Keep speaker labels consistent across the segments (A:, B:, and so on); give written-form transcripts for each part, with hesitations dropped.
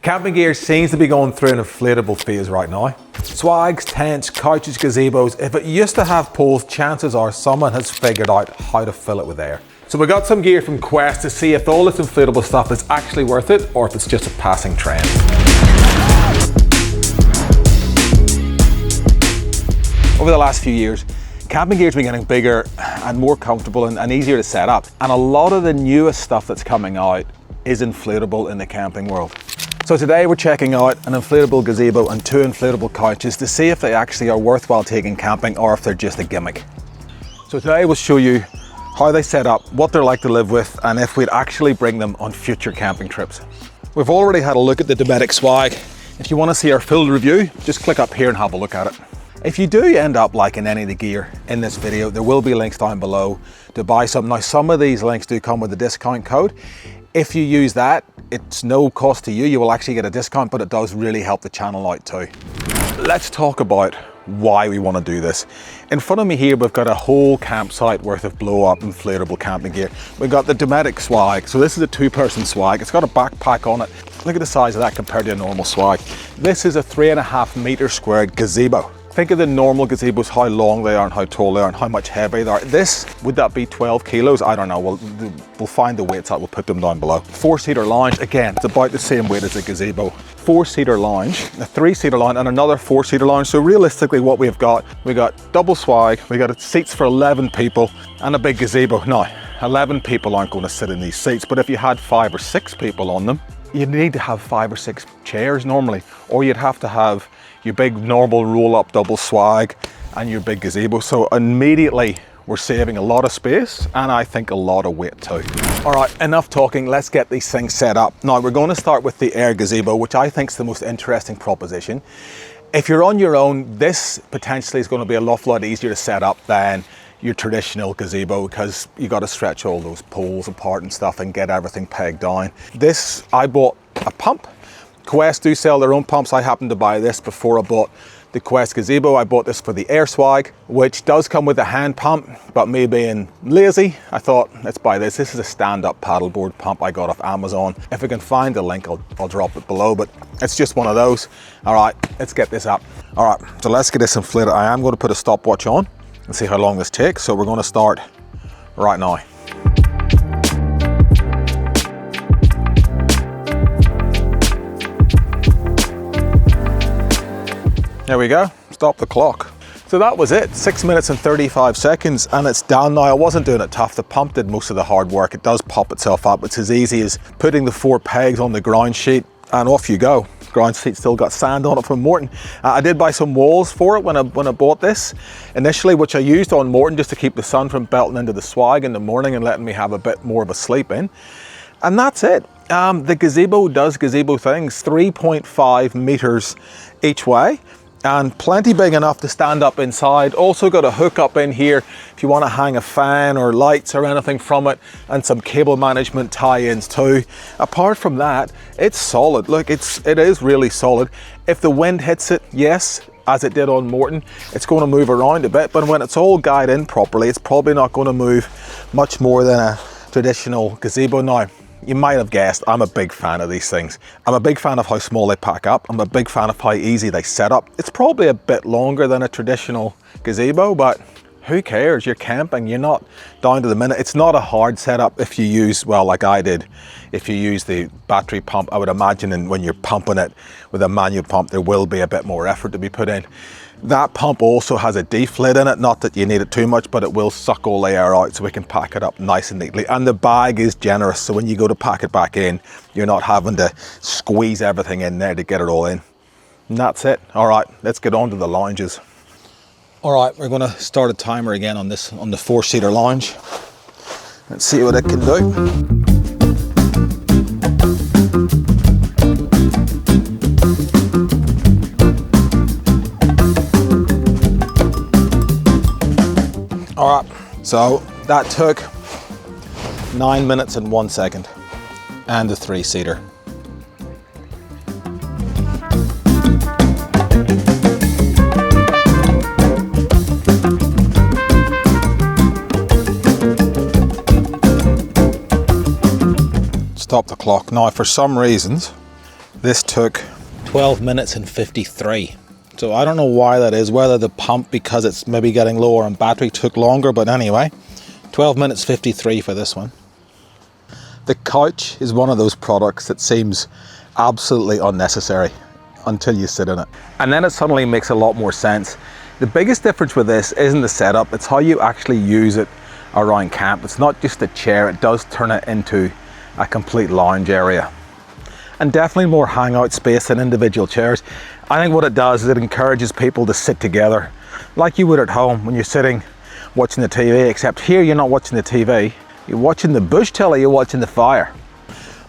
A: Camping gear seems to be going through an inflatable phase right now. Swags, tents, couches, gazebos. If it used to have poles, chances are someone has figured out how to fill it with air. So we got some gear from Quest to see if all this inflatable stuff is actually worth it or if it's just a passing trend. Over the last few years, camping gear's been getting bigger and more comfortable and easier to set up. And a lot of the newest stuff that's coming out is inflatable in the camping world. So today we're checking out an inflatable gazebo and 2 inflatable couches to see if they actually are worthwhile taking camping or if they're just a gimmick. So today we'll show you how they set up, what they're like to live with, and if we'd actually bring them on future camping trips. We've already had a look at the Dometic Swag. If you want to see our full review, just click up here and have a look at it. If you do end up liking any of the gear in this video, there will be links down below to buy some. Now, some of these links do come with a discount code. If you use that, it's no cost to you. You will actually get a discount, but it does really help the channel out too. Let's talk about why we want to do this. In front of me here, we've got a whole campsite worth of blow-up inflatable camping gear. We've got the Dometic Swag. So this is a 2-person swag. It's got a backpack on it. Look at the size of that compared to a normal swag. This is a 3.5 meter squared gazebo. Think of the normal gazebos, how long they are and how tall they are and how much heavier they are. This, would that be 12 kilos? I don't know, we'll find the weights out, we'll put them down below. 4-seater lounge, again, it's about the same weight as a gazebo. 4-seater lounge, a 3-seater lounge and another 4-seater lounge. So realistically what we got double swag, we got seats for 11 people and a big gazebo. Now, 11 people aren't going to sit in these seats, but if you had 5 or 6 people on them, you'd need to have 5 or 6 chairs normally, or you'd have to have your big normal roll-up double swag and your big gazebo. So immediately we're saving a lot of space and I think a lot of weight too. All right, enough talking, let's get these things set up. Now we're going to start with the air gazebo, which I think is the most interesting proposition. If you're on your own, this potentially is going to be a lot easier to set up than your traditional gazebo because you got to stretch all those poles apart and stuff and get everything pegged down. This, I bought a pump. Quest do sell their own pumps. I happened to buy this before I bought the Quest gazebo. I bought this for the air swag, which does come with a hand pump, but me being lazy, I thought, let's buy this. This is a stand-up paddleboard pump I got off Amazon. If I can find the link, I'll drop it below, but it's just one of those. All right, let's get this up. All right, so let's get this inflated. I am going to put a stopwatch on and see how long this takes. So we're going to start right now. There we go, stop the clock. So that was it, 6 minutes and 35 seconds and it's down now. I wasn't doing it tough, the pump did most of the hard work. It does pop itself up. It's as easy as putting the 4 pegs on the ground sheet and off you go. Ground sheet still got sand on it from Morton. I did buy some walls for it when I bought this initially, which I used on Morton just to keep the sun from belting into the swag in the morning and letting me have a bit more of a sleep in. And that's it. The gazebo does gazebo things, 3.5 meters each way. And plenty big enough to stand up inside. Also got a hook up in here if you want to hang a fan or lights or anything from it, and some cable management tie-ins too. Apart from that, it's solid. Look, it is really solid. If the wind hits it, yes, as it did on Morton, it's going to move around a bit, but when it's all guyed in properly, it's probably not going to move much more than a traditional gazebo. Now, you might have guessed, I'm a big fan of these things. I'm a big fan of how small they pack up. I'm a big fan of how easy they set up. It's probably a bit longer than a traditional gazebo, but who cares? You're camping, you're not down to the minute. It's not a hard setup if you use, well, like I did, if you use the battery pump. I would imagine when you're pumping it with a manual pump, there will be a bit more effort to be put in. That pump also has a deflate in it, not that you need it too much, but it will suck all the air out so we can pack it up nice and neatly. And the bag is generous, so when you go to pack it back in, you're not having to squeeze everything in there to get it all in. And that's it. All right, let's get on to the lounges. All right, we're gonna start a timer again on the 4-seater lounge. Let's see what it can do. All right, so that took 9 minutes and 1 second, and the 3-seater. Stop the clock. Now, for some reasons, This took 12 minutes and 53. So I don't know why that is, whether the pump, because it's maybe getting lower on battery, took longer, but anyway, 12 minutes 53 for this one. The couch is one of those products that seems absolutely unnecessary until you sit in it. And then it suddenly makes a lot more sense. The biggest difference with this isn't the setup, it's how you actually use it around camp. It's not just a chair, it does turn it into a complete lounge area. And definitely more hangout space than individual chairs. I think what it does is it encourages people to sit together like you would at home when you're sitting watching the TV, except here you're not watching the TV, you're watching the bush telly, you're watching the fire.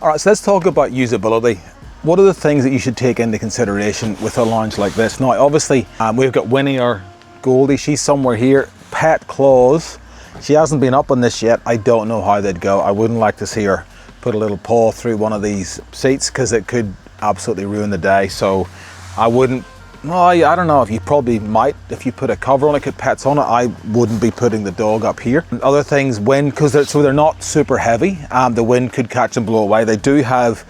A: All right, so let's talk about usability. What are the things that you should take into consideration with a lounge like this? Now, obviously, we've got Winnie, our Goldie, she's somewhere here. Pet claws, she hasn't been up on this yet. I don't know how they'd go. I wouldn't like to see her put a little paw through one of these seats because it could absolutely ruin the day. So I wouldn't, no, I don't know, if you probably might, if you put a cover on it, put pets on it, I wouldn't be putting the dog up here. And other things, wind, because they're not super heavy, the wind could catch and blow away. They do have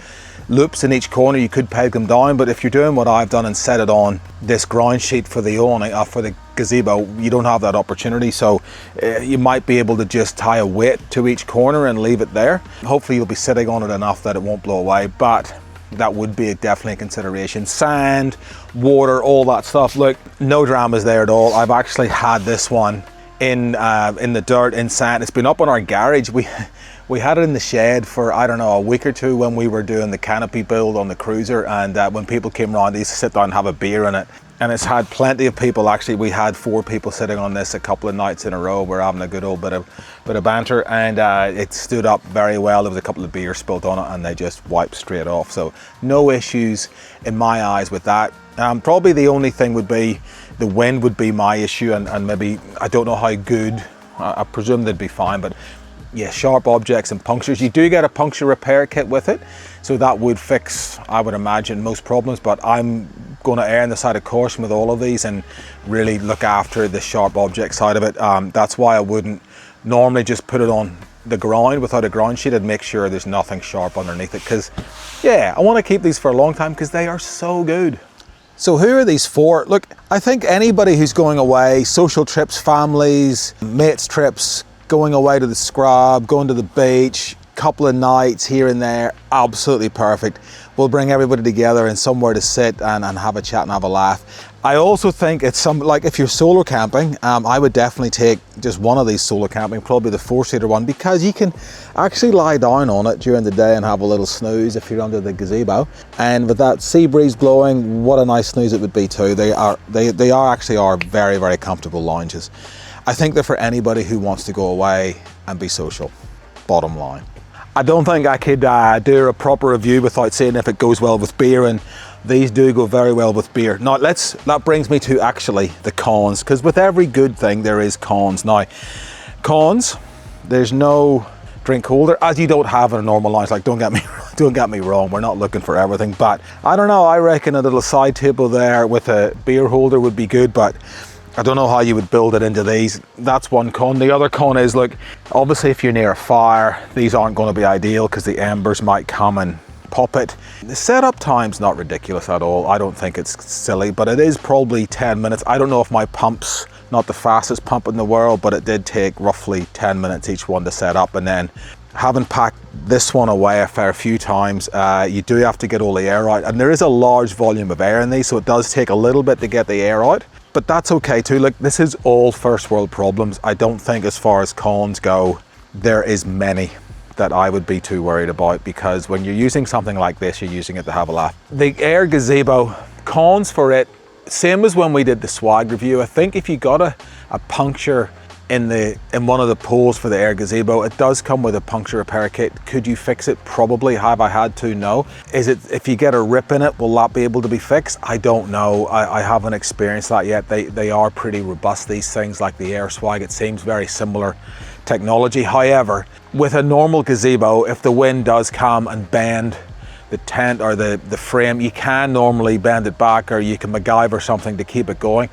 A: loops in each corner, you could peg them down, but if you're doing what I've done and set it on this ground sheet for the awning, for the gazebo, you don't have that opportunity. So you might be able to just tie a weight to each corner and leave it there. Hopefully you'll be sitting on it enough that it won't blow away, but that would be definitely a consideration. Sand, water, all that stuff. Look, no dramas there at all. I've actually had this one in the dirt, in sand. It's been up on our garage. We had it in the shed for, I don't know, a week or two when we were doing the canopy build on the cruiser, and when people came around, they used to sit down and have a beer in it. And it's had plenty of people. Actually, we had 4 people sitting on this a couple of nights in a row. We're having a good old bit of banter, and it stood up very well. There was a couple of beers spilled on it and they just wiped straight off. So no issues in my eyes with that. Probably the only thing would be the wind would be my issue, and maybe, I don't know how good, I presume they'd be fine, but yeah, sharp objects and punctures. You do get a puncture repair kit with it, so that would fix, I would imagine, most problems, but I'm going to err on the side of caution with all of these and really look after the sharp object side of it. That's why I wouldn't normally just put it on the ground without a ground sheet. I'd make sure there's nothing sharp underneath it, because yeah, I want to keep these for a long time because they are so good. So who are these for? Look, I think anybody who's going away, social trips, families, mates trips, going away to the scrub, going to the beach, couple of nights here and there, absolutely perfect. We'll bring everybody together and somewhere to sit and have a chat and have a laugh. I also think it's like if you're solo camping, I would definitely take just one of these solo camping, probably the 4-seater one, because you can actually lie down on it during the day and have a little snooze if you're under the gazebo. And with that sea breeze blowing, what a nice snooze it would be too. They actually are very, very comfortable lounges. I think they're for anybody who wants to go away and be social, bottom line. I don't think I could do a proper review without saying if it goes well with beer, and these do go very well with beer. Now that brings me to actually the cons, because with every good thing there is cons. Now, cons, there's no drink holder, as you don't have in a normal lounge. Like, don't get me wrong, we're not looking for everything, but I don't know, I reckon a little side table there with a beer holder would be good, but I don't know how you would build it into these. That's one con. The other con is, look, obviously if you're near a fire, these aren't going to be ideal because the embers might come and pop it. The setup time's not ridiculous at all. I don't think it's silly, but it is probably 10 minutes. I don't know if my pump's not the fastest pump in the world, but it did take roughly 10 minutes each one to set up. And then having packed this one away a fair few times, you do have to get all the air out. And there is a large volume of air in these, so it does take a little bit to get the air out. But that's okay too. Look, this is all first world problems. I don't think, as far as cons go, there is many that I would be too worried about, because when you're using something like this, you're using it to have a laugh. The air gazebo, cons for it, same as when we did the swag review. I think if you got a puncture in one of the poles for the air gazebo, it does come with a puncture repair kit. Could you fix it? Probably. Have I had to? No. Is it, if you get a rip in it, will that be able to be fixed? I don't know. I haven't experienced that yet. They are pretty robust, these things, like the air swag. It seems very similar technology. However, with a normal gazebo, if the wind does come and bend the tent or the frame, you can normally bend it back, or you can MacGyver something to keep it going.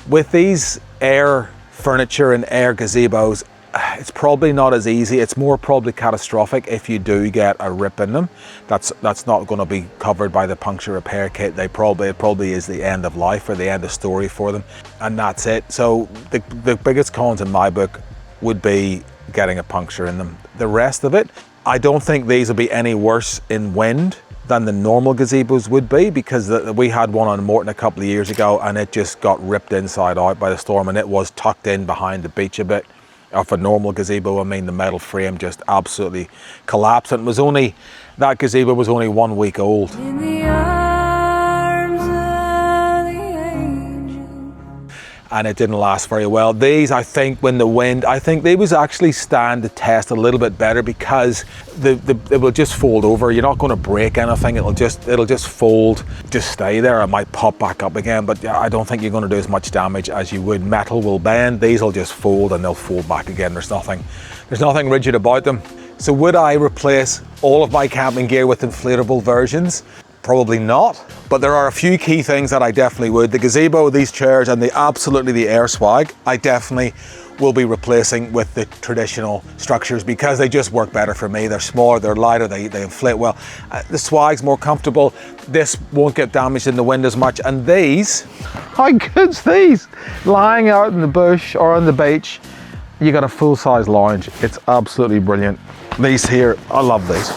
A: With these air furniture and air gazebos, it's probably not as easy. It's more probably catastrophic if you do get a rip in them. That's not going to be covered by the puncture repair kit. It probably is the end of life or the end of story for them, and that's it. So the biggest cons in my book would be getting a puncture in them. The rest of it, I don't think these will be any worse in wind than the normal gazebos would be, because we had one on Morton a couple of years ago and it just got ripped inside out by the storm, and it was tucked in behind the beach a bit. Of a normal gazebo, I mean, the metal frame just absolutely collapsed, and that gazebo was only 1 week old. In the arms of the angel. And it didn't last very well. These, I think, when the wind, I think they was actually stand the test a little bit better, because it will just fold over. You're not going to break anything. It'll just fold, just stay there. It might pop back up again, but I don't think you're going to do as much damage as you would. Metal will bend. These will just fold and they'll fold back again. There's nothing rigid about them. So would I replace all of my camping gear with inflatable versions? Probably not, but there are a few key things that I definitely would. The gazebo, these chairs, and absolutely the air swag, I definitely will be replacing with the traditional structures, because they just work better for me. They're smaller, they're lighter, they inflate well. The swag's more comfortable. This won't get damaged in the wind as much. And these, how good's these? Lying out in the bush or on the beach, you got a full-size lounge. It's absolutely brilliant. These here, I love these.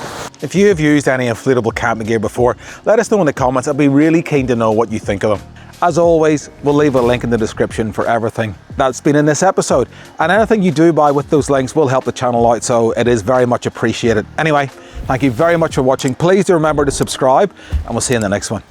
A: If you have used any inflatable camping gear before, let us know in the comments. I'd be really keen to know what you think of them. As always, we'll leave a link in the description for everything that's been in this episode. And anything you do buy with those links will help the channel out, so it is very much appreciated. Anyway, thank you very much for watching. Please do remember to subscribe, and we'll see you in the next one.